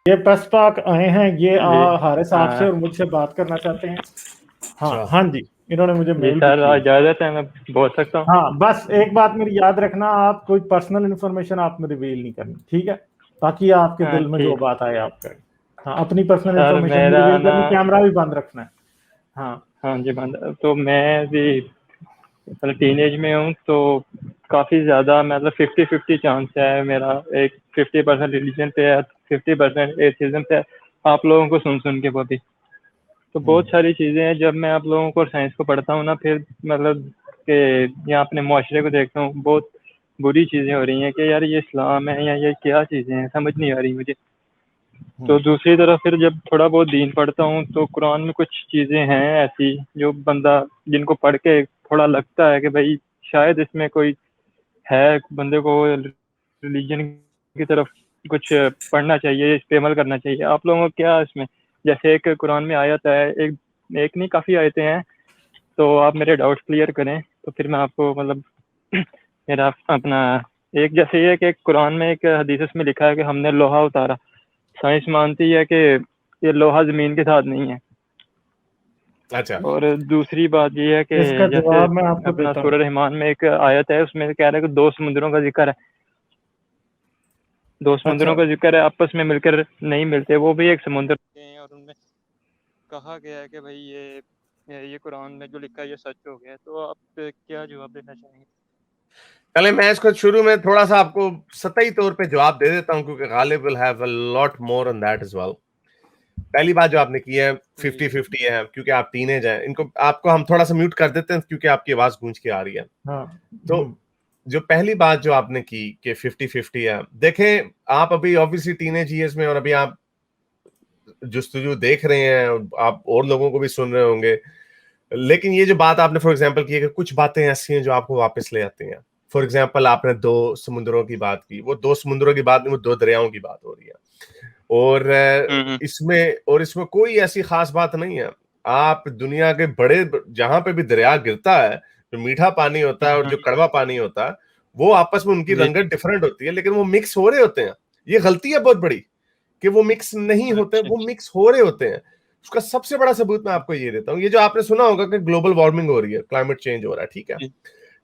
ये पस्पाक आए हैं, ये हारिस हाँ आपसे और मुझसे बात करना चाहते हैं। हाँ अच्छा। हाँ जी, इन्होंने मुझे जी मेल भी सर, की है। इजाजत है, मैं बोल सकता हूँ? हाँ, बस एक बात मेरी याद रखना, आप कोई पर्सनल इन्फॉर्मेशन आपने रिवील नहीं करनी, ठीक है? ताकि आपके हाँ दिल में जो ठीक। बात आए आप करें। हाँ, अपनी पर्सनल सर इन्फॉर्मेशन नहीं मेरा रिवील ना, करनी, कैमरा भी बंद रखना है। हाँ हाँ जी बंद, तो मैं भी मतलब टीनेज में हूँ, तो काफ़ी ज़्यादा मतलब 50-50 चांस है मेरा, एक 50% रिलीजन पे है, 50% एथिज्म पे है, आप लोगों को सुन सुन के वो भी। तो बहुत सारी चीज़ें हैं, जब मैं आप लोगों को साइंस को पढ़ता हूँ ना, फिर मतलब कि यहाँ अपने माशरे को देखता हूँ, बहुत बुरी चीज़ें हो रही हैं कि यार ये इस्लाम है या ये क्या चीज़ें हैं, समझ नहीं आ रही मुझे। तो दूसरी तरफ फिर जब थोड़ा बहुत दीन पढ़ता हूँ, तो कुरान में कुछ चीज़ें हैं ऐसी जो बंदा, जिनको पढ़ के थोड़ा लगता है कि भाई शायद इसमें कोई है, बंदे को रिलीजन की तरफ कुछ पढ़ना चाहिए, इस पे अमल करना चाहिए। आप लोगों को क्या इसमें, जैसे एक कुरान में आयत है, एक एक नहीं काफ़ी आयतें हैं, तो आप मेरे डाउट्स क्लियर करें, तो फिर मैं आपको मतलब मेरा अपना, एक जैसे ये कि कुरान में एक हदीस में लिखा है कि हमने लोहा उतारा। साइंस मानती है कि ये लोहा ज़मीन के साथ नहीं है। अच्छा। और दूसरी बात ये है कि इसका जैसे जवाब मैं आपको अपना देता हूँ। सूरह रहमान में एक आयत है, उसमें कह रहा है कि दो समुद्रों का जिक्र है, दो अच्छा, समुद्रों का जिक्र है, आपस में मिलकर नहीं मिलते, वो भी एक समुद्र हैं, और उनमें कहा गया है कि भाई ये कुरान में जो लिखा है ये सच हो गया है। तो आप क्या जवाब देना चाहेंगे? पहले मैं इसको शुरू में थोड़ा सा आपको सतही तौर पे जवाब दे देता हूं, क्योंकि Ghalib will have a lot more on that as well. पहली बात जो आपने की है, 50-50 है, क्योंकि आप टीनेज हैं। इनको आपको हम थोड़ा सा म्यूट कर देते हैं, क्योंकि आपकी आवाज गूंज के आ रही है। हाँ तो जो पहली बात जो आपने की कि 50-50 है, देखें आप अभी ऑब्वियसली टीनेज ईयर्स में, और अभी आप जुस्तजू देख रहे हैं, आप और लोगों को भी सुन रहे होंगे। लेकिन ये जो बात आपने फॉर एग्जांपल की है कि कुछ बातें ऐसी हैं जो आपको वापस ले आती हैं। फॉर एग्जांपल आपने दो समुद्रों की बात की, वो दो समुद्रों की बात नहीं, वो दो दरियाओं की बात हो रही है। और इसमें कोई ऐसी खास बात नहीं है। आप दुनिया के बड़े जहां पे भी दरिया गिरता है, जो मीठा पानी होता है और जो कड़वा पानी होता है, वो आपस में उनकी जी। रंगत डिफरेंट होती है, लेकिन वो मिक्स हो रहे होते हैं। ये गलती है बहुत बड़ी कि वो मिक्स नहीं होते, अच्छा वो अच्छा। मिक्स हो रहे होते हैं। उसका सबसे बड़ा सबूत मैं आपको ये देता हूँ। ये जो आपने सुना होगा कि ग्लोबल वार्मिंग हो रही है, क्लाइमेट चेंज हो रहा है, ठीक है? जी।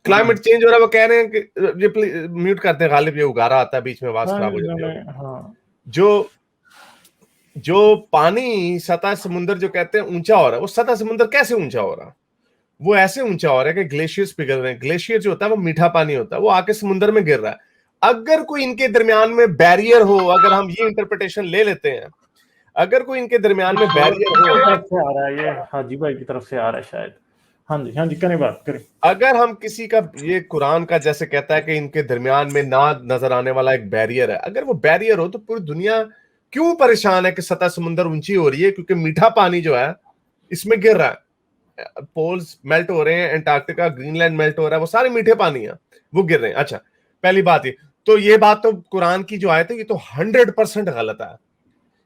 क्लाइमेट चेंज हो रहा है, वो कह रहे हैं कि ये म्यूट करते हैं गालिब, ये उगारा आता है बीच में, आवाज हाँ खराब हो जाती इन्होंने, होगी। हाँ जो जो पानी सतह समुद्र जो कहते हैं ऊंचा हो रहा है, वो सतह समुद्र कैसे ऊंचा हो रहा है? वो ऐसे ऊंचा हो रहा है कि ग्लेशियर्स पिघल रहे हैं। ग्लेशियर जो होता है वो मीठा पानी होता है, वो आके समुद्र में गिर रहा है। अगर कोई इनके दरमियान में बैरियर हो, अगर हम ये इंटरप्रिटेशन ले लेते हैं, अगर कोई इनके दरमियान में बैरियर हो, तरफ से आ रहा है, ये हाजी भाई की तरफ से आ रहा है शायद। हाँ जी हाँ जी, करें बात करें। अगर हम किसी का, ये कुरान का जैसे कहता है कि इनके दरमियान में ना नजर आने वाला एक बैरियर है, अगर वो बैरियर हो, तो पूरी दुनिया क्यों परेशान है कि सतह समुद्र ऊंची हो रही है? क्योंकि मीठा पानी जो है इसमें गिर रहा है। पोल्स मेल्ट हो रहे हैं, अंटार्कटिका ग्रीनलैंड मेल्ट हो रहा है, वो सारे मीठे पानी है, वो गिर रहे हैं। अच्छा, पहली बात ये तो, ये बात तो कुरान की जो आयत है, ये तो 100% गलत है।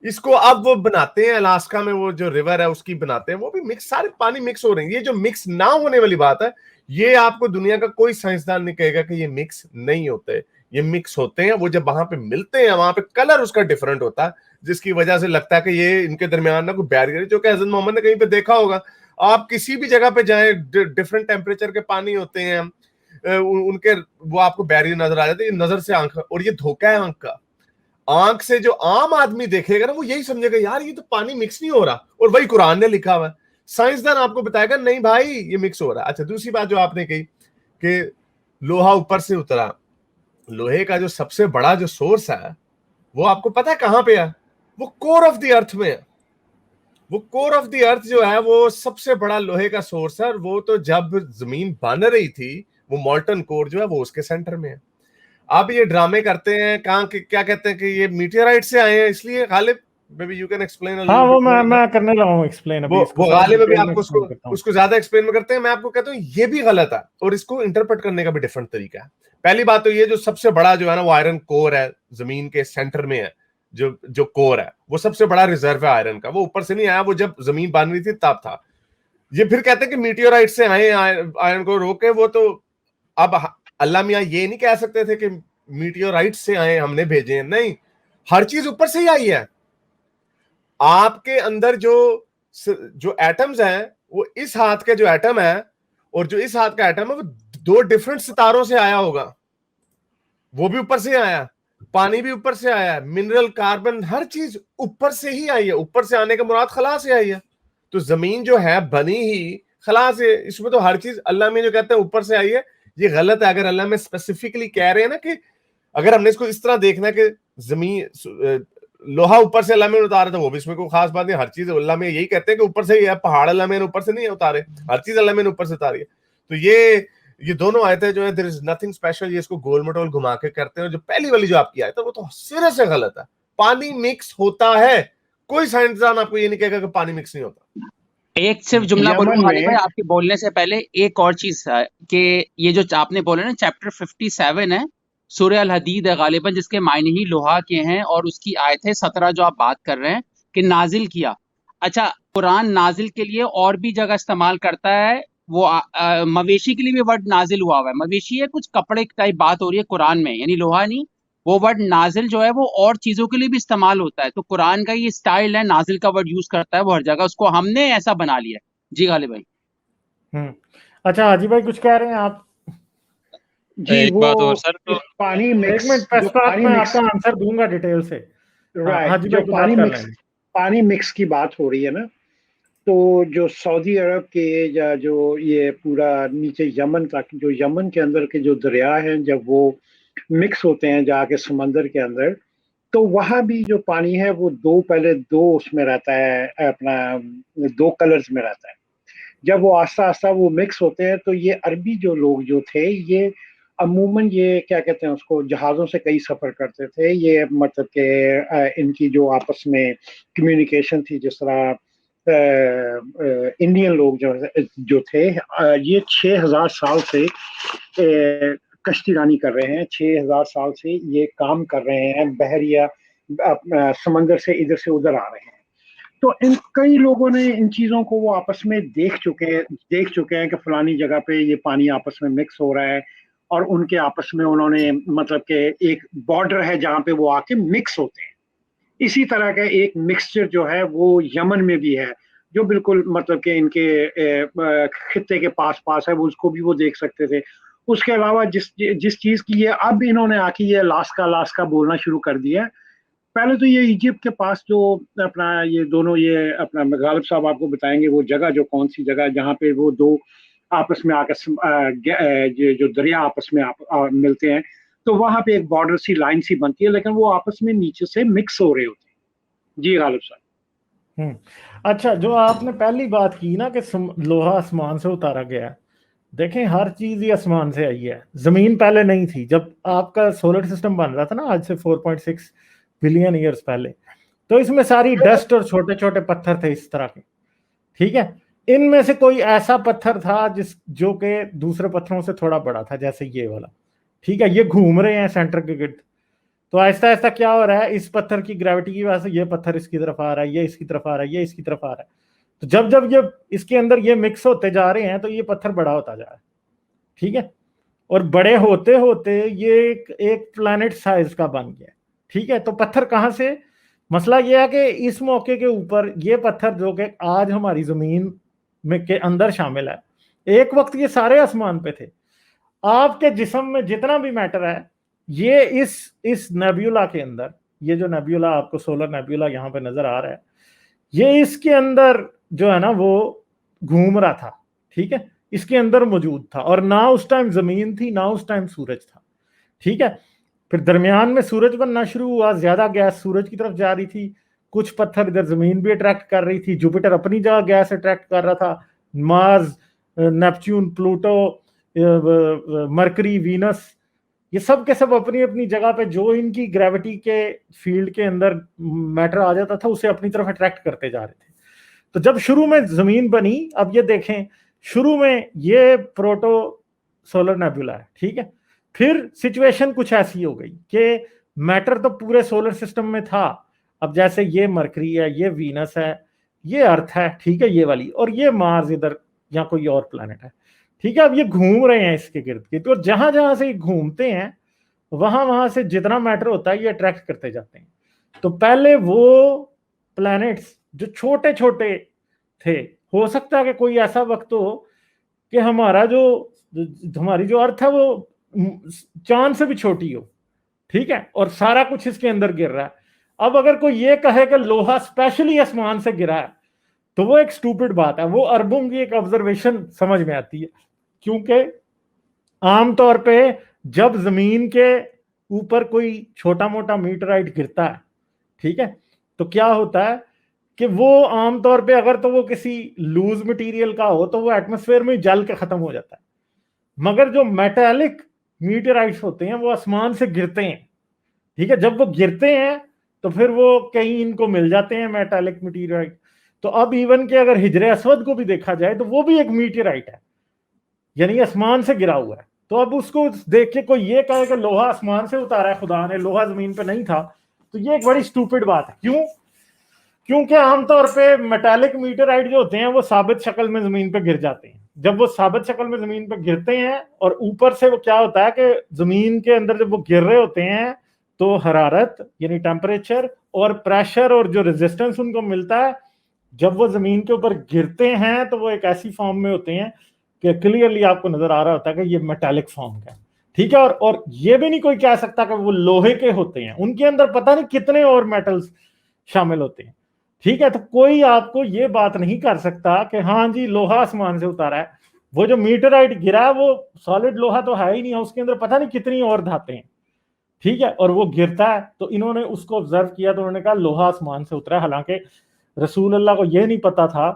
इसको अब वो बनाते हैं अलास्का में, वो जो रिवर है उसकी बनाते हैं, वो भी मिक्स, सारे पानी मिक्स हो रहे हैं। ये जो मिक्स ना होने वाली बात है, ये आपको दुनिया का कोई साइंसदान नहीं कहेगा कि ये मिक्स नहीं होते। ये मिक्स होते हैं। वो जब वहां पे मिलते हैं, वहां पे कलर उसका डिफरेंट होता है, जिसकी वजह से लगता है कि ये इनके दरमियान ना कोई बैरियर है, जो कि हजरत मोहम्मद ने कहीं पे देखा होगा। आप किसी भी जगह पे जाएं, डिफरेंट टेम्परेचर के पानी होते हैं, उनके वो आपको बैरियर नजर आ जाते हैं। ये नजर से आंख, और ये धोखा है आंख का। आंख से जो आम आदमी देखेगा ना, वो यही समझेगा यार ये तो पानी मिक्स नहीं हो रहा, और वही कुरान ने लिखा हुआ है। साइंसदान आपको बताएगा नहीं भाई ये मिक्स हो रहा है। अच्छा, दूसरी बात जो आपने कही कि लोहा ऊपर से उतरा, लोहे का जो सबसे बड़ा जो सोर्स है, वो आपको पता है कहां पे है? वो कोर ऑफ द अर्थ में है। वो कोर ऑफ द अर्थ जो है, वो सबसे बड़ा लोहे का सोर्स है, और वो तो जब जमीन बन रही थी, वो मॉल्टन कोर जो है वो उसके सेंटर में है। आप ये ड्रामे करते हैं, कहाँ क्या कहते हैं कि ये मीटियोराइट से आए हैं, इसलिए Ghalib, may be you can explain a हाँ, लिटिल वो बिट मोर। मैं करने लगा हूँ एक्सप्लेन, अभी इसको वो थोड़ा गालिब अभी डिटेल में आपको उसको एक्सप्लेन करता हूँ। उसको ज्यादा एक्सप्लेन में करते हैं। मैं आपको कहता हूँ ये भी गलत है, और इसको इंटरप्रेट करने का भी डिफरेंट तरीका है। पहली बात तो ये, जो सबसे बड़ा जो है ना, वो आयरन कोर है, जमीन के सेंटर में है। जो जो कोर है, वो सबसे बड़ा रिजर्व है आयरन का। वो ऊपर से नहीं आया, वो जब जमीन बन रही थी तब था। ये फिर कहते हैं कि मीटियोराइट से आए आयरन को रोके, वो तो अब अल्लाह मियां ये नहीं कह सकते थे कि मीटियोराइट से आए, हमने भेजे हैं। नहीं, हर चीज ऊपर से ही आई है। आपके अंदर जो एटम्स हैं वो इस हाथ के जो एटम है और जो इस हाथ का एटम है वो दो डिफरेंट सितारों से आया होगा, वो भी ऊपर से आया, पानी भी ऊपर से आया, मिनरल कार्बन हर चीज ऊपर से ही आई है। ऊपर से आने का मुराद खला से आई है। तो जमीन जो है बनी ही खला से, इसमें तो हर चीज अल्लाह में जो कहते हैं ऊपर से आई है, ये गलत है। अगर अल्लाह में स्पेसिफिकली कह रहे हैं ना कि अगर हमने इसको इस तरह देखना कि जमीन लोहा ऊपर से अल्लाह में उतारे, तो वो भी इसमें कोई खास बात नहीं। हर चीज अल्लाह में यही कहते हैं कि ऊपर से ही है, पहाड़ अल्लाह में ऊपर से नहीं उतारे, हर चीज अल्लाह में ऊपर से उतारी है। तो ये दोनों आयतें जो है देयर इज नथिंग स्पेशल, ये इसको गोल मटोल घुमा के करते हैं। जो पहली वाली जो आपकी आयत है वो तो सिरे से गलत है। पानी मिक्स होता है, कोई साइंसदान आपको ये नहीं कहेगा कि पानी मिक्स नहीं होता। एक सिर्फ जुमला यमन बोलूंगा में भाई, आपके बोलने से पहले एक और चीज है कि ये जो आपने बोला ना चैप्टर 57 है सूरह अल हदीद है गालिबन, जिसके मायने ही लोहा के हैं, और उसकी आयत है 17 जो आप बात कर रहे हैं कि नाजिल किया। अच्छा, कुरान नाजिल के लिए और भी जगह इस्तेमाल करता है। वो मवेशी के लिए भी वर्ड नाजिल हुआ है। मवेशी है कुछ कपड़े टाइप बात हो रही है कुरान में, यानी लोहा नहीं। वो वर्ड नाजिल जो है वो और चीजों के लिए भी इस्तेमाल होता है। तो कुरान का ये स्टाइल है, नाजिल का वर्ड यूज करता है वो हर जगह, उसको हमने ऐसा बना लिया। जी गालिब भाई। अच्छा हाजी भाई कुछ कह रहे हैं आप? जी, एक वो बात और सर, तो पानी एक मिक्स, मिनट जो पश्चात पानी मैं मिक्स, आपका आंसर दूंगा डिटेल से। राइट, हाजी जो भाई की बात कर लेंगे। पानी मिक्स की बात हो रही है ना, तो जो सऊदी अरब के या जो ये पूरा नीचे यमन तक, जो यमन के अंदर के जो दरिया हैं, जब वो मिक्स होते हैं जाके समंदर के अंदर, तो वहां भी जो पानी है वो पहले दो उसमें रहता है, अपना दो कलर्स में रहता है। जब वो आस्ता आस्ता वो मिक्स होते हैं, तो ये अरबी जो लोग जो थे, ये अमूमन ये क्या कहते हैं उसको, जहाज़ों से कई सफ़र करते थे। ये मतलब कि इनकी जो आपस में कम्युनिकेशन थी, जिस तरह इंडियन लोग जो थे, ये 6000 साल से कश्ती रानी कर रहे हैं। 6000 साल से ये काम कर रहे हैं, बहरिया समंदर से इधर से उधर आ रहे हैं। तो इन कई लोगों ने इन चीजों को वो आपस में देख चुके हैं कि फलानी जगह पे ये पानी आपस में मिक्स हो रहा है, और उनके आपस में उन्होंने मतलब कि एक बॉर्डर है जहाँ पे वो आके मिक्स होते हैं। इसी तरह का एक मिक्सचर जो है वो यमन में भी है, जो बिल्कुल मतलब कि इनके खित्ते के पास पास है, वो उसको भी वो देख सकते थे। उसके अलावा जिस चीज की ये अब इन्होंने आके ये लास्का बोलना शुरू कर दिया है। पहले तो ये इजिप्ट के पास जो अपना ये दोनों, ये अपना गालिब साहब आपको बताएंगे वो जगह, जो कौन सी जगह जहाँ पे वो दो आपस में आकर जो दरिया आपस में मिलते हैं, तो वहां पे एक बॉर्डर सी लाइन सी बनती है, लेकिन वो आपस में नीचे से मिक्स हो रहे होते हैं। जी गालिब साहब। अच्छा, जो आपने पहली बात की ना कि लोहा आसमान से उतारा गया, देखें हर चीज ही आसमान से आई है। जमीन पहले नहीं थी। जब आपका सोलर सिस्टम बन रहा था ना आज से 4.6 बिलियन ईयर्स पहले, तो इसमें सारी डस्ट और छोटे छोटे पत्थर थे इस तरह के, ठीक है। इनमें से कोई ऐसा पत्थर था जो कि दूसरे पत्थरों से थोड़ा बड़ा था, जैसे ये वाला, ठीक है। ये घूम रहे हैं सेंटर के गिर्द, तो आहिस्ता आहिस्ता क्या हो रहा है, इस पत्थर की ग्रेविटी की वजह से ये पत्थर इसकी तरफ आ रहा है, ये इसकी तरफ आ रहा है, ये इसकी तरफ आ रहा है। तो जब जब ये इसके अंदर ये मिक्स होते जा रहे हैं, तो ये पत्थर बड़ा होता जा रहा है, ठीक है। और बड़े होते होते ये एक प्लैनेट साइज का बन गया, ठीक है। तो पत्थर कहाँ से, मसला ये है कि इस मौके के ऊपर ये पत्थर जो कि आज हमारी जमीन में के अंदर शामिल है, एक वक्त ये सारे आसमान पे थे। आपके जिस्म में जितना भी मैटर है, ये इस नेब्यूला के अंदर, ये जो नेब्यूला आपको सोलर नेब्यूला यहाँ पे नजर आ रहा है, ये इसके अंदर जो है ना वो घूम रहा था, ठीक है। इसके अंदर मौजूद था, और ना उस टाइम जमीन थी ना उस टाइम सूरज था, ठीक है। फिर दरमियान में सूरज बनना शुरू हुआ, ज्यादा गैस सूरज की तरफ जा रही थी, कुछ पत्थर इधर जमीन भी अट्रैक्ट कर रही थी, जुपिटर अपनी जगह गैस अट्रैक्ट कर रहा था, Mars, Neptune, Pluto, mercury, Venus, ये सब के सब अपनी अपनी जगह पे जो इनकी ग्रेविटी के फील्ड के अंदर मैटर आ जाता था उसे अपनी तरफ अट्रैक्ट करते जा रहे थे। तो जब शुरू में जमीन बनी, अब ये देखें शुरू में ये प्रोटो सोलर नेबुला है, ठीक है। फिर सिचुएशन कुछ ऐसी हो गई कि मैटर तो पूरे सोलर सिस्टम में था। अब जैसे ये मरकरी है, ये वीनस है, ये अर्थ है, ठीक है, ये वाली, और ये मार्स इधर या कोई और प्लैनेट है, ठीक है। अब ये घूम रहे हैं इसके गिर्द गिर्द, तो जहां जहां से घूमते हैं वहां वहां से जितना मैटर होता है ये अट्रैक्ट करते जाते हैं। तो पहले वो प्लैनेट्स जो छोटे छोटे थे, हो सकता है कि कोई ऐसा वक्त हो कि हमारी जो अर्थ है वो चांद से भी छोटी हो, ठीक है, और सारा कुछ इसके अंदर गिर रहा है। अब अगर कोई ये कहे कि लोहा स्पेशली आसमान से गिरा है, तो वो एक स्टूपिड बात है। वो अरबों की एक ऑब्जर्वेशन समझ में आती है, क्योंकि आमतौर पे जब जमीन के ऊपर कोई छोटा मोटा मीटराइट गिरता है, ठीक है, तो क्या होता है कि वो आमतौर पे अगर तो वो किसी लूज मटेरियल का हो तो वो एटमॉस्फेयर में जल के खत्म हो जाता है। मगर जो मेटालिक मीटराइट्स होते हैं वो आसमान से गिरते हैं, ठीक है, जब वो गिरते हैं तो फिर वो कहीं इनको मिल जाते हैं मेटालिक मीटराइट। तो अब इवन के अगर हिजरे अस्वद को भी देखा जाए तो वो भी एक मीटराइट है, यानी आसमान से गिरा हुआ है। तो अब उसको देख के कोई ये कहे कि लोहा आसमान से उतारा है खुदा ने, लोहा जमीन पे नहीं था, तो ये एक बड़ी स्टूपिड बात है। क्यों? क्योंकि आमतौर पे मेटालिक मीटराइट जो होते हैं वो साबित शक्ल में जमीन पे गिर जाते हैं। जब वो साबित शक्ल में जमीन पे गिरते हैं और ऊपर से वो क्या होता है कि जमीन के अंदर जब वो गिर रहे होते हैं तो हरारत यानी टेम्परेचर और प्रेशर और जो रेजिस्टेंस उनको मिलता है, जब वो जमीन के ऊपर गिरते हैं तो वो एक ऐसी फॉर्म में होते हैं कि क्लियरली आपको नजर आ रहा होता है कि ये मेटालिक फॉर्म का है, ठीक है। और ये भी नहीं कोई कह सकता कि वो लोहे के होते हैं, उनके अंदर पता नहीं कितने और मेटल्स शामिल होते हैं, ठीक है। तो कोई आपको ये बात नहीं कर सकता कि हाँ जी लोहा आसमान से उतारा है। वो जो मीटराइट गिरा है वो सॉलिड लोहा तो है ही नहीं है, उसके अंदर पता नहीं कितनी और धातें हैं, ठीक है, और वो गिरता है। तो इन्होंने उसको ऑब्जर्व किया तो उन्होंने कहा लोहा आसमान से उतरा। हालांकि रसूल अल्लाह को यह नहीं पता था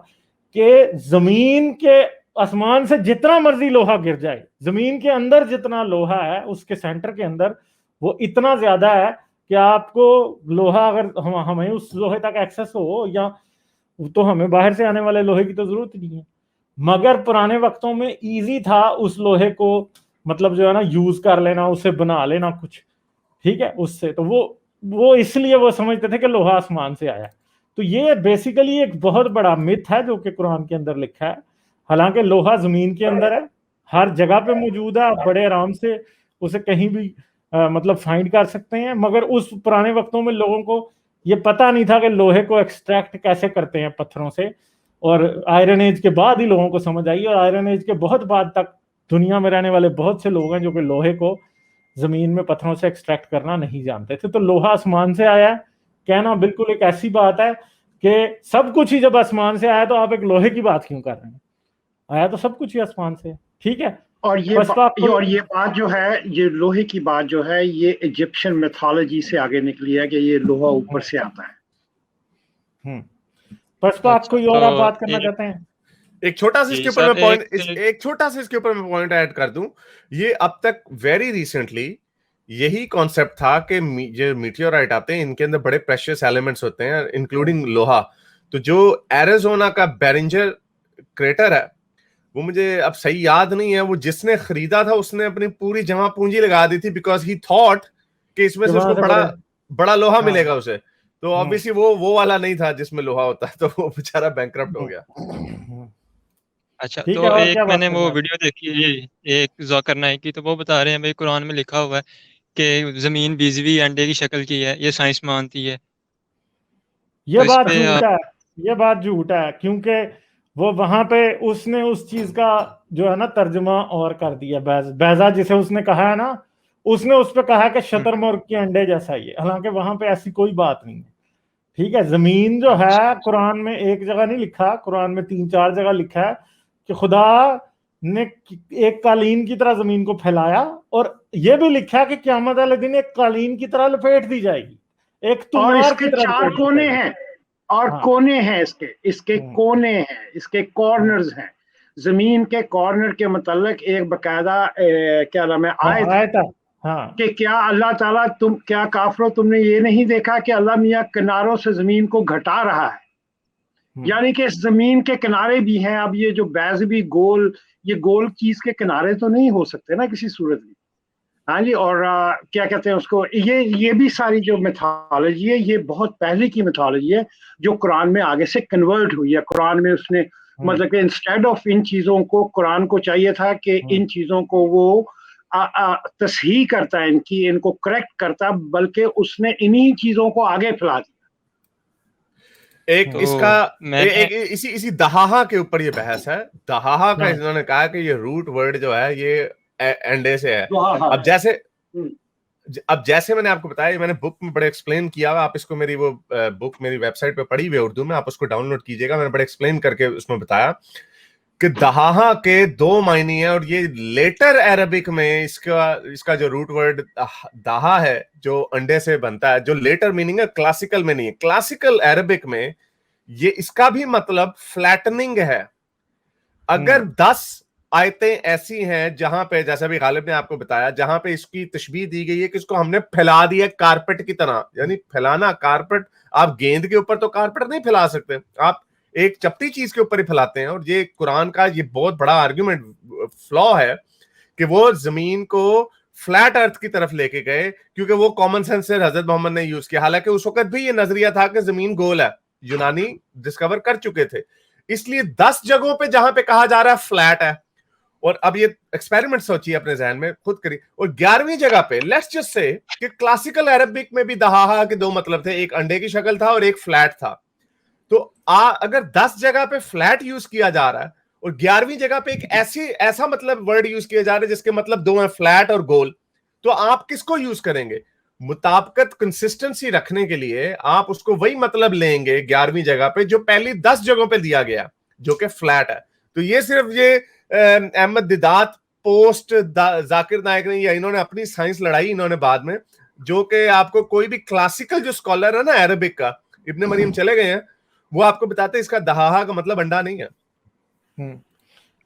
कि जमीन के आसमान से जितना मर्जी लोहा गिर जाए, जमीन के अंदर जितना लोहा है उसके सेंटर के अंदर वो इतना ज्यादा है कि आपको लोहा अगर हमें उस लोहे तक एक्सेस हो या तो हमें बाहर से आने वाले लोहे की तो जरूरत नहीं है। मगर पुराने वक्तों में इजी था उस लोहे को मतलब जो है ना यूज कर लेना, उसे बना लेना कुछ, ठीक है, उससे। तो वो इसलिए वो समझते थे कि लोहा आसमान से आया। तो ये बेसिकली एक बहुत बड़ा मिथ है जो कि कुरान के अंदर लिखा है। हालांकि लोहा जमीन के अंदर है, हर जगह पे मौजूद है, आप बड़े आराम से उसे कहीं भी मतलब फाइंड कर सकते हैं। मगर उस पुराने वक्तों में लोगों को ये पता नहीं था कि लोहे को एक्सट्रैक्ट कैसे करते हैं पत्थरों से, और आयरन एज के बाद ही लोगों को समझ आई। और आयरन एज के बहुत बाद तक दुनिया में रहने वाले बहुत से लोग हैं जो कि लोहे को जमीन में पत्थरों से एक्सट्रैक्ट करना नहीं जानते थे। तो लोहा आसमान से आया कहना बिल्कुल एक ऐसी बात है कि सब कुछ ही जब आसमान से आया तो आप एक लोहे की बात क्यों कर रहे हैं? आया तो सब कुछ ही आसमान से, ठीक है। और ये बात जो है, ये लोहे की बात जो है, ये इजिप्शियन मिथोलॉजी से आगे निकली है कि ये लोहा ऊपर से आता है। पशुपात कोई और आप बात करना चाहते हैं? एक छोटा सा इसके ऊपर मैं पॉइंट एक छोटा सा इसके ऊपर मैं पॉइंट ऐड कर दूं। ये अब तक वेरी रिसेंटली यही कॉन्सेप्ट था कि जो मीटियोराइट आते हैं इनके अंदर बड़े प्रेशियस एलिमेंट्स होते हैं इंक्लूडिंग लोहा। तो जो एरिजोना का बेरिंजर क्रेटर है वो मुझे अब सही याद नहीं है, वो जिसने खरीदा था उसने अपनी पूरी जमा पूंजी लगा दी थी बिकॉज ही थॉट कि इसमें से उसको बड़ा लोहा मिलेगा उसे। तो ऑब्वियसली वो वाला नहीं था जिसमें लोहा होता है, तो वो बेचारा बैंकरप्ट हो गया। अच्छा, तो एक मैंने वो वीडियो देखी है एक ज़ाकिर नाइक की, तो वो बता रहे हैं भाई कुरान में लिखा हुआ है कि जमीन 20वीं अंडे की शक्ल की है, ये साइंस मानती है। ये बात झूठ है, ये बात झूठ है, क्योंकि वो वहां पे उसने उस चीज का जो है ना तर्जुमा और कर दिया। बैजा जिसे उसने कहा है ना, उसने उस पर कहा कि शतरमुर्ग के अंडे जैसा ही है। हालांकि वहां पे ऐसी कोई बात नहीं है, ठीक है। जमीन जो है कुरान में एक जगह नहीं लिखा, कुरान में 3-4 जगह लिखा है कि खुदा ने एक कालीन की तरह जमीन को फैलाया, और यह भी लिखा है कि क़यामत वाले दिन एक कालीन की तरह लपेट दी जाएगी, एक तुमार की तरह। 4 कोने हैं और कोने हैं इसके कोने हैं, इसके कॉर्नर्स हैं। जमीन के कॉर्नर के मतलब एक बकायदा क्या नाम है आयत है कि क्या अल्लाह ताला तुम क्या काफरो तुमने ये नहीं देखा कि अल्लाह मियाँ किनारों से जमीन को घटा रहा है, यानी कि इस जमीन के किनारे भी हैं। अब ये जो बैज भी गोल, ये गोल चीज के किनारे तो नहीं हो सकते ना किसी सूरत में। हाँ जी। और क्या कहते हैं उसको, ये भी सारी जो मिथोलॉजी है ये बहुत पहले की मिथोलॉजी है जो कुरान में आगे से कन्वर्ट हुई है। कुरान में उसने मतलब कि इंस्टेड ऑफ इन चीजों को, कुरान को चाहिए था कि इन चीजों को वो तस्हीह करता, इनको करेक्ट करता, बल्कि उसने इन्हीं चीजों को आगे फैला दिया। एक तो इसका मैंने एक इसी दहाहा के ऊपर ये बहस है। दहाहा का हाँ। इन्होंने कहा कि ये रूट वर्ड जो है ये अंडे से है। हाँ, अब जैसे हम्म। अब जैसे मैंने आपको बताया, मैंने बुक में बड़े एक्सप्लेन किया हुआ, आप इसको मेरी वो बुक मेरी वेबसाइट पे पड़ी हुई है उर्दू में, आप उसको डाउनलोड कीजिएगा। मैंने बड़े एक्सप्लेन करके उसमें बताया कि दहाहा के दो मायने हैं, और ये लेटर अरबिक में इसका जो रूट वर्ड दहा है जो अंडे से बनता है, जो लेटर मीनिंग है, क्लासिकल में नहीं है। क्लासिकल अरबिक में ये इसका भी मतलब फ्लैटनिंग है। अगर 10 आयतें ऐसी हैं जहां पे, जैसे अभी गालिब ने आपको बताया, जहां पे इसकी तशबीह दी गई है कि इसको हमने फैला दिया कारपेट की तरह, यानी फैलाना कारपेट, आप गेंद के ऊपर तो कारपेट नहीं फैला सकते, आप एक चपटी चीज के ऊपर ही फैलाते हैं। और ये कुरान का ये बहुत बड़ा आर्गुमेंट फ्लॉ है कि वो जमीन को फ्लैट अर्थ की तरफ लेके गए, क्योंकि वो कॉमन सेंस से हजरत मोहम्मद ने यूज किया। हालांकि उस वक्त भी ये नजरिया था कि जमीन गोल है, यूनानी डिस्कवर कर चुके थे। इसलिए 10 जगहों पे जहां पे कहा जा रहा है फ्लैट है, और अब ये एक्सपेरिमेंट सोचिए अपने जहन में, खुद करिए। और 11वीं जगह पे लेट्स जस्ट से कि क्लासिकल अरबिक में भी दहाहा के दो मतलब थे, एक अंडे की शक्ल था और एक फ्लैट था। तो अगर 10 जगह पे फ्लैट यूज किया जा रहा है और 11वीं जगह पे एक ऐसा मतलब वर्ड यूज किया जा रहा है जिसके मतलब दो हैं, फ्लैट और गोल, तो आप किसको यूज करेंगे? मुताबिकत कंसिस्टेंसी रखने के लिए आप उसको वही मतलब लेंगे 11वीं जगह पे जो पहली 10 जगहों पे दिया गया, जो कि फ्लैट है। तो ये सिर्फ ये अहमद दिदात पोस्ट जाकिर नायक ने, या इन्होंने अपनी साइंस लड़ाई इन्होंने बाद में, जो कि आपको कोई भी क्लासिकल जो स्कॉलर है ना अरबिक का, इब्ने मरियम चले गए हैं, वो आपको बताते हैं इसका दहाहा का मतलब अंडा नहीं है।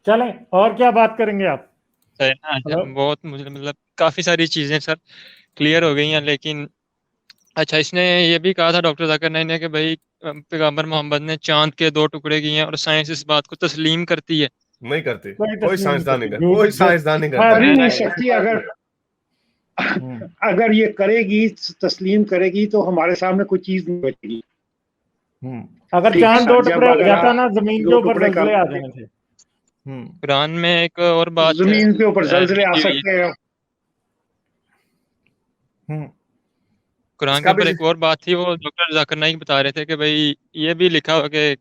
चलें, और क्या बात करेंगे आप? है ना, बहुत मुझे मतलब काफी सारी चीजें सर क्लियर हो गई हैं। लेकिन अच्छा, इसने ये भी कहा था डॉक्टर जाकिर नाइक ने कि भाई पैगंबर मोहम्मद ने चांद के 2 टुकड़े किए हैं, और साइंस इस बात को तस्लीम करती है। नहीं करती, कोई कोई तस्लीम नहीं साइंसदान नहीं करती, करता, कोई साइंसदान नहीं करता। कर ही नहीं है। सकती। अगर ये करेगी, तस्लीम करेगी, तो हमारे सामने कोई चीज नहीं बचेगी। अगर ठीक, चांद 2 जब टुकड़े हो अगर जाता आप ना, जमीन के 2 ऊपर टुकड़े जलजले कर, आ जाने थे। कुरान में एक और बात जमीन के ऊपर जलजले आ लिखी हुई है। सकते हैं। कुरान इसका के ऊपर भी एक और बात थी, वो डॉक्टर जाकिर नाइक बता रहे थे कि भाई ये भी लिखा हुआ कि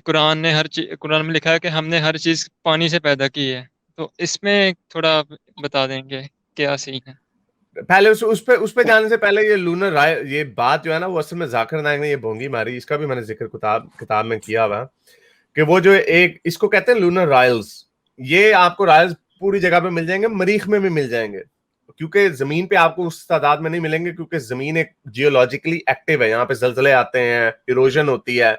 कुरान में लिखा है कि हमने हर चीज पानी से पैदा की है। तो इसमें थोड़ा बता देंगे क्या सीन है? पहले उस पे जाने से पहले ये लूनर राय, ये बात जो है ना, वो असल में जाकिर नायक ने ये भोंगी मारी, इसका भी मैंने जिक्र किताब में किया हुआ कि वो जो एक इसको कहते हैं लूनर रायल्स, ये आपको रायल्स पूरी जगह पे मिल जाएंगे, मरीख में भी मिल जाएंगे, क्योंकि जमीन पे आपको उस तादाद में नहीं मिलेंगे, क्योंकि जमीन एक जियोलॉजिकली एक्टिव है, यहाँ पे जलजले आते हैं, इरोजन होती है,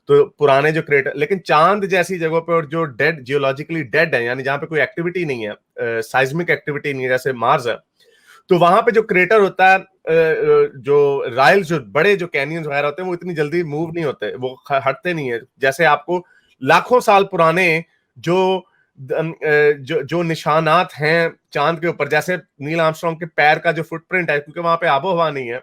तो पुराने जो क्रेटर, लेकिन चांद जैसी जगहों पे और जो डेड, जियोलॉजिकली डेड है, यानी जहाँ पे कोई एक्टिविटी नहीं है, साइज्मिक एक्टिविटी नहीं है, जैसे मार्स है, तो वहां पे जो क्रेटर होता है, जो राइल्स, जो बड़े जो कैनियंस वगैरह होते हैं, वो इतनी जल्दी मूव नहीं होते, वो हटते नहीं है। जैसे आपको लाखों साल पुराने जो जो निशानात हैं चांद के ऊपर, जैसे नील आर्मस्ट्रांग के पैर का जो फुटप्रिंट है, क्योंकि वहां पे आबो हवा नहीं है,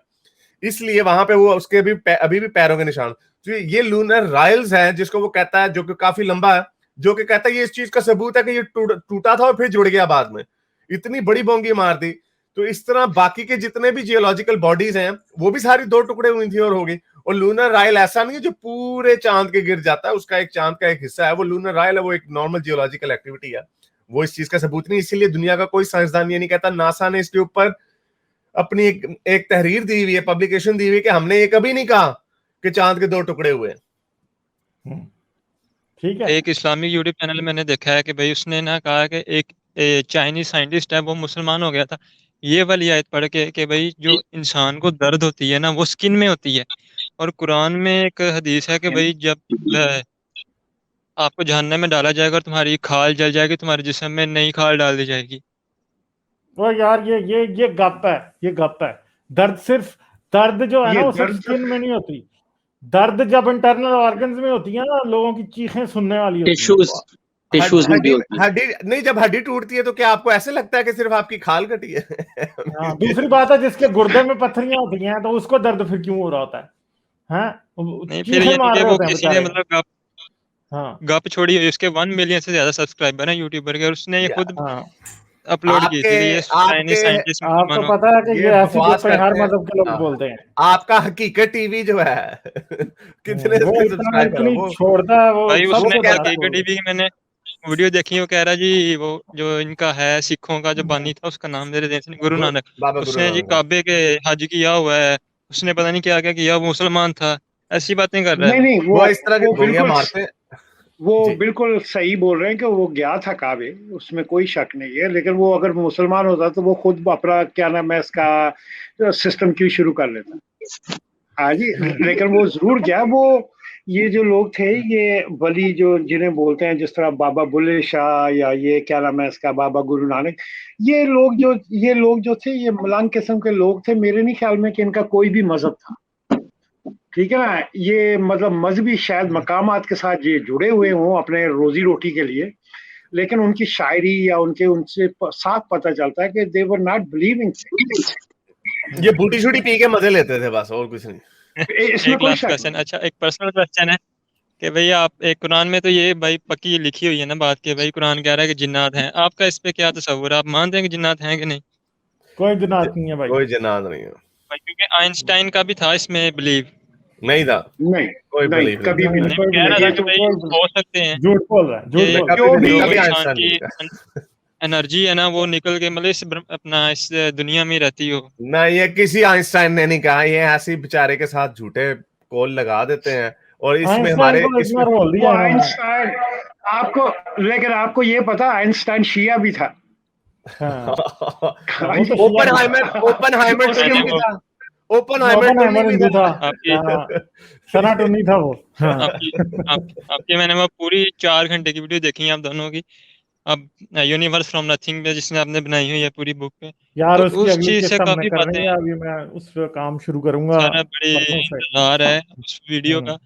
इसलिए वहां पे वो उसके भी अभी भी पैरों के निशान। तो ये लूनर राइल्स है जिसको वो कहता है, जो कि काफी लंबा है, जो कि कहता है ये इस चीज का सबूत है कि ये टूटा था और फिर जुड़ गया बाद में, इतनी बड़ी बोंगी मार दी। तो इस तरह बाकी के जितने भी जियोलॉजिकल बॉडीज हैं वो भी सारी 2 टुकड़े हुई थी और होगी। और लूनर राइल ऐसा नहीं है जो पूरे चांद के गिर जाता है, उसका एक चांद का एक हिस्सा है, वो लूनर राइल है, वो एक नॉर्मल जियोलॉजिकल एक्टिविटी है, वो इस चीज का सबूत नहीं। इसीलिए दुनिया का कोई साइंसदान ये नहीं कहता, नासा ने इसके ऊपर अपनी एक तहरीर दी हुई है, पब्लिकेशन दी हुई है कि हमने ये कभी नहीं कहा कि चांद के 2 टुकड़े हुए। ठीक है। एक इस्लामिक यूट्यूब चैनल मैंने देखा है कि भाई उसने ना कहा कि एक चाइनीज साइंटिस्ट है, वो मुसलमान हो गया था, ये वाली आयत पढ़ के कि भाई जो इंसान को दर्द होती है ना, वो स्किन में होती है। और कुरान में एक हदीस है कि भाई जब आपको जहन्नम में डाला जाएगा और तुम्हारी खाल जल जाएगी, तुम्हारे जिस्म में नई खाल डाल दी जाएगी। तो यार ये गप है, ये गप है। दर्द जो है ना, वो सिर्फ स्किन में नहीं होती, दर्द जब इंटरनल ऑर्गन्स में होती है ना, लोगों की चीखें सुनने वाली होती हैं। टिश्यूज में भी होती है। हड्डी नहीं, जब हड्डी टूटती है तो क्या आपको ऐसे लगता है कि सिर्फ आपकी खाल कटी है? हाँ, दूसरी बात है, जिसके गुर्दे में पत्थरियां होती हैं तो उसको दर्द फिर क्यों हो रहा होता है? नहीं, फिर चीखें मार ये रहे वो होते हैं किसी ने बेचारे। मतलब हाँ गप छोड़ी हुई, उसके 1 मिलियन से ज्यादा सब्सक्राइबर है यूट्यूबर के, और उसने ये खुद हाँ अपलोड की थी कि ये आपके चाइनीज आपके साइंटिस्ट आपको मुसलमानों पता है कि ये ये ऐसी बकवास बातें हर करते हैं। मजहब के लोग हाँ, बोलते हैं। आपका हकीकत टीवी जो है कितने वो उसके इतना सब्सक्राइबर है इतनी वो छोड़ता है, वो भाई। सब उसने कुछ कहता झूठ है हकीकत बोलता टीवी की मैंने वीडियो देखी, वो कह रहा जी वो जो इनका है सिखों का जो बानी था उसका नाम मेरे देश में गुरु नानक, बाबा गुरु उसने जी नानक। काबे के हज किया हुआ है, उसने पता नहीं क्या क्या किया, वो मुसलमान था, ऐसी बातें कर रहा है नहीं वो। नहीं, वो इस तरह की वो गोलियां बिल्कुल मारते हैं वो जी। बिल्कुल सही बोल रहे हैं कि वो गया था काबे, उसमें कोई शक नहीं है। लेकिन वो अगर मुसलमान होता तो वो खुद अपना क्या नाम है इसका सिस्टम क्यों शुरू कर लेता। हाँ जी, लेकिन वो जरूर गया। वो ये जो लोग थे, ये वली जो जिन्हें बोलते हैं, जिस तरह बाबा बुल्ले शाह या ये क्या नाम है इसका बाबा गुरु नानक, ये लोग जो थे, ये मलंग किस्म के लोग थे। मेरे नहीं ख्याल में कि इनका कोई भी मजहब था, ठीक है ना। ये मतलब मजहबी शायद मकामात के साथ ये जुड़े हुए हों अपने रोजी रोटी के लिए, लेकिन उनकी शायरी या उनके उनसे साफ पता चलता है कि दे वर नॉट बिलीविंग। ये बूटी शूटी पी के मजे लेते थे बस, और कुछ नहीं। इसमें एक कोई लास्ट शक क्वेश्चन, नहीं। अच्छा एक पर्सनल क्वेश्चन है कि भाई आप एक कुरान में तो ये भाई पक्की लिखी हुई है ना बात कि भाई कुरान कह रहा है कि जिन्नात हैं, आपका इस पे क्या तस्वुर है, आप मानते हैं कि जिन्नात हैं कि नहीं? कोई जनात नहीं है भाई। कोई जनाद नहीं है, भाई क्योंकि आइंस्टाइन का भी था इसमें बिलीव, नहीं था, नहीं कोई नहीं, बिलीफ नहीं कभी था। भी नहीं, नहीं। नहीं कोई भी कह रहा नहीं, था ये कि तो भाई हो सकते हैं झूठ बोल रहा है, झूठ कि बोल रहा है। जो भी जो कभी नहीं, जो कभी इंसान आइंस्टाइन की नहीं था। एनर्जी है ना वो निकल के मतलब अपना इस दुनिया में ही रहती हो। ना, ये किसी आइंस्टाइन ने नहीं कहा, ये ऐसे ही बेचारे के साथ झूठे कॉल लगा देते हैं। और इसमें आइंस्टाइन हमारे को इसमें इतना बोल वो दिया इन्होंने। आइंस्टाइन, आपको लेकिन आपको ये पता आइंस्टाइन शिया भी था। हाँ हाँ, वो तो शिया भी था। ओपनहाइमर उसके टुन्नी मैंने भी वो था, ओपनहाइमर टुन्नी ओपनहाइमर भी हिंदू था। था। आपकी हाँ, सना टुन्नी था वो। हाँ। आपकी आपकी मैंने वो पूरी 4 घंटे की वीडियो देखी है आप दोनों की। अब यूनिवर्स फ्रॉम नथिंग पे जिसने आपने बनाई हुई है पूरी बुक पे, यार तो उसकी उस अगली चीज से किस्त हमने काफी करनी बातें है, अभी मैं उस पे काम शुरू करूंगा सारा बड़े परसों से। इंतजार है उस वीडियो हम्म। का।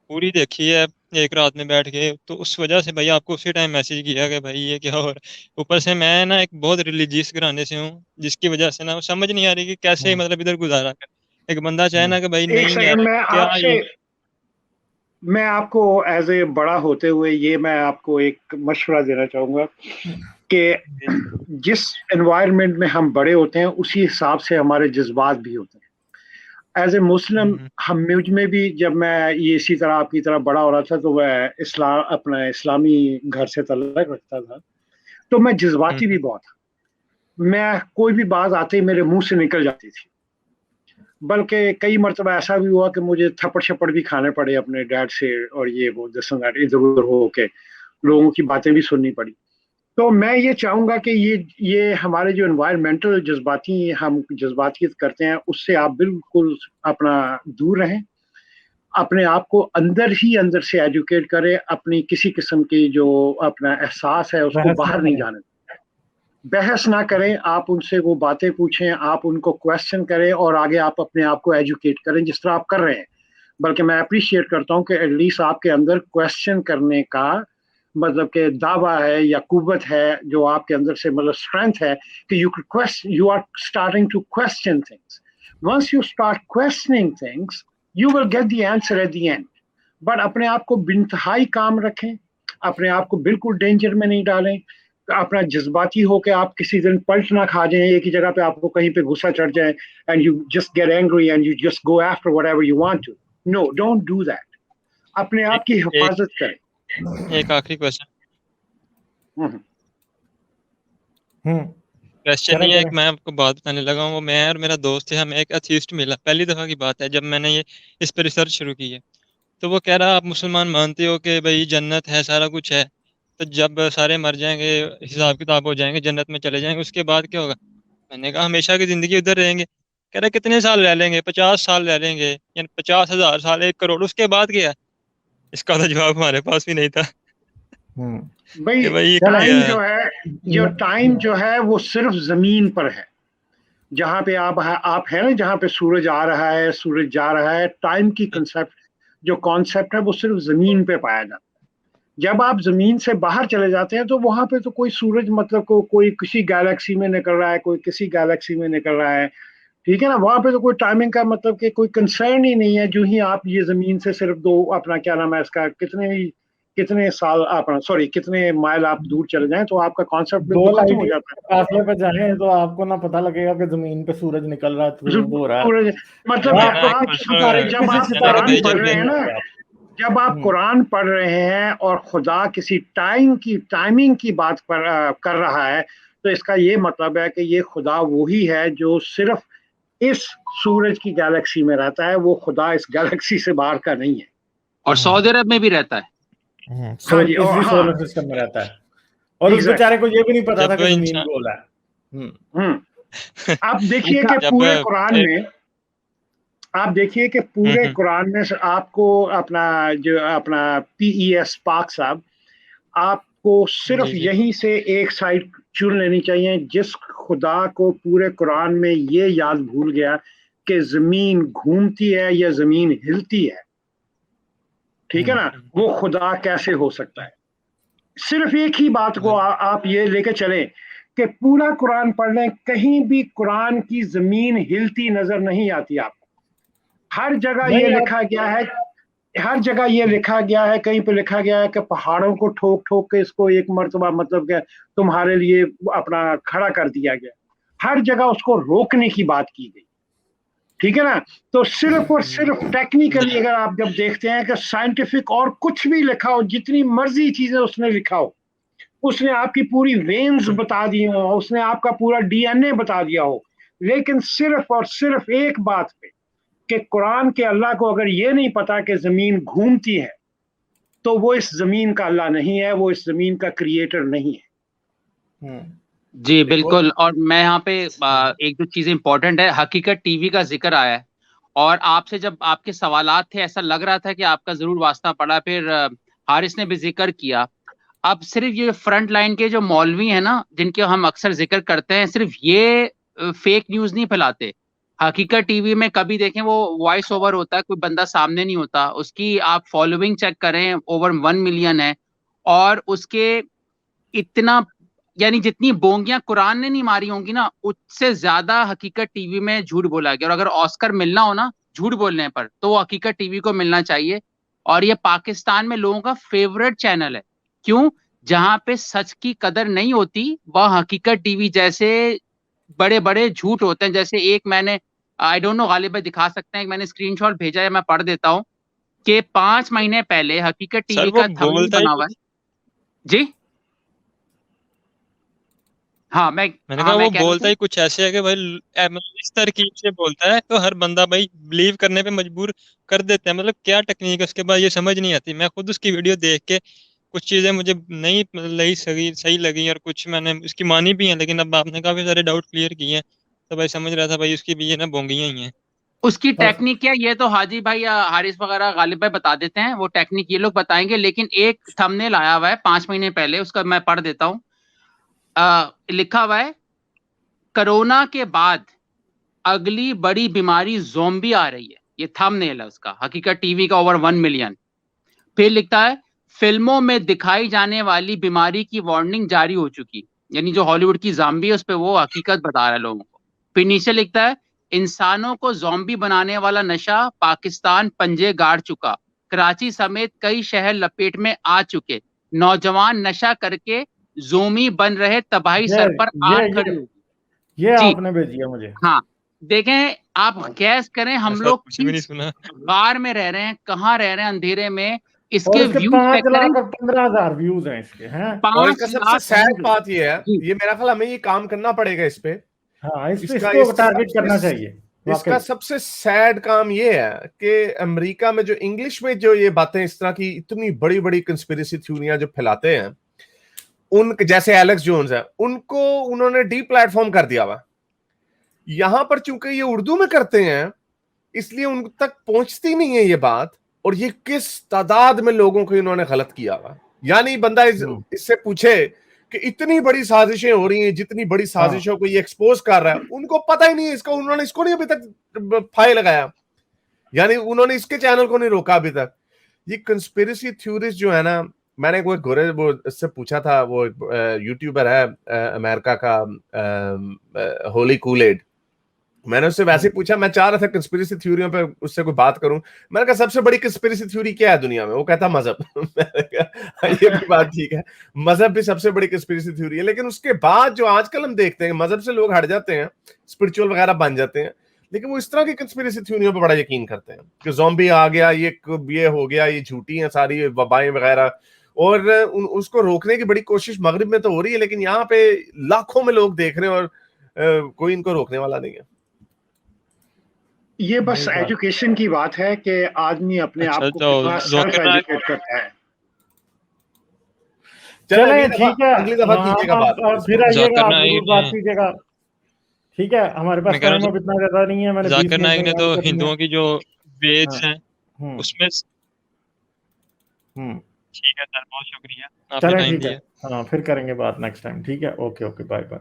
पूरी देखी है एक रात में बैठ के, तो उस वजह से भाई आपको उसी टाइम मैसेज किया कि भाई ये क्या हो रहा है। ऊपर से मैं ना एक बहुत रिलीजियस घराने से हूँ, जिसकी वजह से ना वो समझ नहीं आ रही कि कैसे हम्म। मतलब इधर गुजारा कर। एक बंदा चाहे हम्म। ना कि भाई एक नहीं यार सेकंड, क्या ये। मैं आपको एज ए बड़ा होते हुए ये मैं आपको एक मशवरा देना चाहूंगा कि जिस एनवायरनमेंट में हम बड़े होते हैं उसी हिसाब से हमारे जज्बात भी होते हैं। एज ए मुस्लिम, हम मुझ में भी जब मैं ये इसी तरह आपकी तरह बड़ा हो रहा था, तो मैं अपना इस्लामी घर से तल्लुक रखता था, तो मैं जज्बाती भी बहुत था। मैं कोई भी बात आते ही मेरे मुंह से निकल जाती थी। बल्कि कई मरतबा ऐसा भी हुआ कि मुझे थप्पड़ शप्पड़ भी खाने पड़े अपने डैड से, और ये वो दिस एंड दैट, इधर उधर हो के लोगों की बातें भी सुननी पड़ी। तो मैं ये चाहूंगा कि ये हमारे जो एनवायरमेंटल जज्बाती हम जज्बातियत करते हैं, उससे आप बिल्कुल अपना दूर रहें। अपने आप को अंदर ही अंदर से एजुकेट करें, अपनी किसी किस्म की जो अपना एहसास है उसको बहस ना बाहर नहीं करें। जाने दें। बहस ना करें, आप उनसे वो बातें पूछें, आप उनको क्वेश्चन करें, और आगे आप अपने आप को एजुकेट करें जिस तरह आप कर रहे हैं। बल्कि मैं अप्रिशिएट करता हूं कि एटलीस्ट आपके अंदर क्वेश्चन करने का मतलब कि दावा है या कुव्वत है, जो आपके अंदर से मतलब स्ट्रेंथ है कि you are starting to question things. Once you start questioning things, you will get the answer at the end. But अपने आप को बिंतहाई काम रखें, अपने आप को बिल्कुल डेंजर में नहीं डालें। अपना जज्बाती हो के आप किसी दिन पलट ना खा जाएं एक ही जगह पे, आपको कहीं पे गुस्सा चढ़ जाए and you just get angry and you just go after whatever you want to. No, don't do that. अपने एक आप की एक हिफाजत करें। एक आखिरी क्वेश्चन। हम्म। क्वेश्चन करें नहीं है, एक करें। मैं आपको बात बताने लगा हूँ। वो मैं और मेरा दोस्त है, हमें एक अथीस्ट मिला, पहली दफा की बात है जब मैंने ये इस पर रिसर्च शुरू की है। तो वो कह रहा आप मुसलमान मानते हो कि भाई जन्नत है सारा कुछ है, तो जब सारे मर जाएंगे हिसाब किताब हो जाएंगे जन्नत में चले जाएंगे उसके बाद क्या होगा? मैंने कहा हमेशा की जिंदगी उधर रहेंगे। कह रहा कितने साल रह लेंगे, 50 साल रह लेंगे, यानी 50,000 साल, 1 करोड़, उसके बाद क्या है? इसका तो जवाब हमारे पास भी नहीं था भाई कि भाई ये चलें। क्या टाइम है। जो है, जो टाइम जो है वो सिर्फ जमीन पर है। जहां पे आप है ना, जहां पे सूरज आ रहा है सूरज जा रहा है, टाइम की कंसेप्ट, जो कॉन्सेप्ट है वो सिर्फ जमीन पे पाया जाता है। जब आप जमीन से बाहर चले जाते हैं तो वहां पे तो कोई सूरज मतलब कोई किसी गैलेक्सी में निकल रहा है, कोई किसी गैलेक्सी में निकल रहा है, ठीक है ना। वहां पे तो कोई टाइमिंग का मतलब कि कोई कंसर्न ही नहीं है। जो ही आप ये जमीन से सिर्फ दो अपना क्या नाम है इसका कितने ही कितने साल अपना सॉरी कितने माइल आप दूर चले जाएं तो आपका कॉन्सेप्ट 2 बिल्कुल खत्म लाइट हो जाता है। फासले पे जाएं तो आपको ना पता लगेगा कि जमीन पे सूरज निकल रहा है, धूप हो रहा है। सूरज मतलब मैं कि ना एक आप सितारे पर्सनल जब किसी आप सितारे है ना कुरान भाई, पढ़ जब रहे हैं ना, जब आप हम्म, कुरान पढ़ रहे हैं और खुदा किसी टाइमिंग की बात कर रहा है, तो इसका ये मतलब है कि ये खुदा वही है जो सिर्फ इस सूरज की गैलेक्सी में रहता है, वो खुदा इस गैलेक्सी से बाहर का नहीं है। और सऊदी अरब में भी रहता है। हाँ जी, और इसी हाँ सोलर सिस्टम में रहता है, और उस एग्जैक्टली। बेचारे को ये भी नहीं पता था जब कि जमीन इंसान गोल है। आप देखिए अच्छा, कि जब पूरे कुरान एक में, आप देखिए कि पूरे हम्म, कुरान में से आपको अपना जो अपना PES पाक साहब, आपको सिर्फ जी जी यहीं से एक साइड चुन लेनी चाहिए जिस खुदा को पूरे कुरान में ये याद भूल गया कि जमीन घूमती है या जमीन हिलती है, ठीक है ना, वो खुदा कैसे हो सकता है। सिर्फ एक ही बात को आप ये लेके चलें कि पूरा कुरान पढ़ लें, कहीं भी कुरान की जमीन हिलती नजर नहीं आती आपको। हर जगह ये नहीं आप लिखा गया है, हर जगह ये लिखा गया है, कहीं पे लिखा गया है कि पहाड़ों को ठोक ठोक के इसको एक मर्तबा मतलब कि तुम्हारे लिए अपना खड़ा कर दिया गया। हर जगह उसको रोकने की बात की गई, ठीक है ना। तो सिर्फ और सिर्फ टेक्निकली अगर आप जब देखते हैं कि साइंटिफिक और कुछ भी लिखा हो, जितनी मर्जी चीजें उसने लिखा हो, उसने आपकी पूरी वेन्स बता दी हो, उसने आपका पूरा DNA बता दिया हो, लेकिन सिर्फ और सिर्फ एक बात पे कि कुरान के अल्लाह को अगर ये नहीं पता कि जमीन घूमती है, तो वो इस जमीन का अल्लाह नहीं है, वो इस जमीन का क्रिएटर नहीं है। जी देखो बिल्कुल। और मैं यहाँ पे एक दो चीजें इंपॉर्टेंट है। हकीकत टीवी का जिक्र आया है, और आपसे जब आपके सवालात थे ऐसा लग रहा था कि आपका जरूर वास्ता पड़ा, फिर हारिस ने भी जिक्र किया। अब सिर्फ ये फ्रंट लाइन के जो मौलवी हैं ना, जिनके हम अक्सर जिक्र करते हैं, सिर्फ ये फेक न्यूज नहीं फैलाते। हकीकत टीवी में कभी देखें वो वॉइस ओवर होता है, कोई बंदा सामने नहीं होता, उसकी आप फॉलोइंग चेक करें, ओवर 1 मिलियन है। और उसके इतना, यानी जितनी बोंगियां कुरान ने नहीं मारी होंगी ना, उससे ज्यादा हकीकत टीवी में झूठ बोला गया। और अगर ऑस्कर मिलना हो ना झूठ बोलने पर, तो वो हकीकत टीवी को मिलना चाहिए। और ये पाकिस्तान में लोगों का फेवरेट चैनल है। क्यों? जहां पे सच की कदर नहीं होती, वह हकीकत टीवी जैसे बड़े बड़े झूठ होते हैं। जैसे एक मैंने, आई डोंट नो गालिब भाई दिखा सकते हैं, मैंने स्क्रीनशॉट भेजा है, मैं पढ़ देता हूँ कि 5 महीने पहले हकीकत सर टीवी वो का थंबनेल बोलता ही बना हुआ है। जी हाँ मैं मैंने हाँ कहा मैं वो कह रहा बोलता था। ही कुछ ऐसे है कि भाई मतलब इस तरकीब से बोलता है तो हर बंदा भाई बिलीव करने पे मजबूर कर देते हैं। मतलब क्या टेक्निक है उसके बाद ये समझ नहीं आती। मैं खुद उसकी वीडियो देख के कुछ चीजें मुझे नहीं लगी, सही लगी, और कुछ मैंने उसकी मानी भी है, लेकिन अब आपने काफी सारे डाउट क्लियर किए हैं, तो भाई समझ रहा था भाई उसकी भी ये ना बोंगियां ही हैं। उसकी सब टेक्निक क्या, ये तो हाजी भाई या हारिस वगैरह गालिब भाई बता देते हैं, वो टेक्निक ये लोग बताएंगे। लेकिन एक थंबनेल आया हुआ है 5 महीने पहले, उसका मैं पढ़ देता हूँ। लिखा हुआ है, कोरोना के बाद अगली बड़ी बीमारी ज़ोंबी आ रही है। ये थंबनेल है उसका, हकीकत टीवी का, ओवर 1 मिलियन। फिर लिखता है, फिल्मों में दिखाई जाने वाली बीमारी की वार्निंग जारी हो चुकी। यानी जो हॉलीवुड की ज़ॉम्बी है उस पे वो हकीकत बता रहा है लोगों को। फिर नीचे लिखता है, इंसानों को ज़ॉम्बी बनाने वाला नशा पाकिस्तान पंजे गाड़ चुका, कराची समेत कई शहर लपेट में आ चुके, नौजवान नशा करके जोमी बन रहे, तबाही ये सर पर ये आन खड़ी ये होगी। ये जी आपने भेजी है मुझे। हाँ, देखें आप गैस करें, हम ऐसा लोग कुछ भी नहीं किस सुना। गार में रह रहे हैं, कहाँ रह रहे हैं, अंधेरे में। और इसके इसके व्यूज चेक 5 करें, लाख और 15,000 व्यूज हैं इसके हैं। और पांच इसका सबसे लाख सैड व्यूज बात ये है, जी। ये मेरा ख्याल हमें ये काम करना पड़ेगा इस पे। हाँ, इसका इसको टारगेट करना सबसे चाहिए वाकई। इसका सबसे सैड काम ये है कि अमेरिका में जो इंग्लिश में जो ये बातें इस तरह की इतनी बड़ी बड़ी कंस्पिरेसी थ्योरियां जो फैलाते हैं, उन जैसे एलेक्स जोन्स है, उनको उन्होंने डी प्लेटफॉर्म कर दिया हुआ। यहां पर चूंकि ये उर्दू में करते हैं, इसलिए उन तक पहुंचती नहीं है ये बात। और ये किस तादाद में लोगों को इन्होंने गलत किया हुआ। यानी बंदा इससे पूछे कि इतनी बड़ी साजिशें हो रही हैं, जितनी बड़ी हाँ, साजिशों को ये एक्सपोज कर रहा है, उनको पता ही नहीं है इसका। उन्होंने इसको नहीं अभी तक फाइल लगाया, यानी उन्होंने इसके चैनल को नहीं रोका अभी तक। ये कंस्पिरेसी थ्योरीज जो है ना, मैंने कोई गोरे वो इससे पूछा था, वो यूट्यूबर है अमेरिका का, होली कूलेड, मैंने उससे वैसे ही पूछा, मैं चाह रहा था कंस्पिरेसी थ्योरियों पे उससे कोई बात करूं। मैंने कहा सबसे बड़ी कंस्पिरेसी थ्योरी क्या है दुनिया में? वो कहता मजहब। मैंने कहा ये भी बात ठीक है, मजहब भी सबसे बड़ी कंस्पिरेसी थ्योरी है, लेकिन उसके बाद जो आजकल हम देखते हैं मजहब से लोग हट जाते हैं, स्पिरिचुअल वगैरह बन जाते हैं, लेकिन वो इस तरह की कंस्पिरेसी थ्योरियों पर बड़ा यकीन करते हैं कि ज़ॉम्बी आ गया, ये हो गया, ये झूठी है सारी वबाएं वगैरह, और उसको रोकने की बड़ी कोशिश मगरिब में तो हो रही है, लेकिन यहाँ पे लाखों में लोग देख रहे हैं और कोई इनको रोकने वाला नहीं है। ये बस एजुकेशन की बात है कि आदमी अपने आप को कितना सेल्फ एजुकेट करता है। चलें ठीक है, अगली दफा कीजिएगा बात, फिर आइएगा, आप जरूर बात कीजिएगा। ठीक है, हमारे पास टाइम अब इतना ज्यादा नहीं है। मैंने जाकिर नाइक ने तो हिंदुओं की जो वेद्स हैं उसमें ठीक है सर, बहुत शुक्रिया आपने टाइम दिया। हाँ, फिर करेंगे बात नेक्स्ट टाइम। ठीक है, ओके बाय बाय।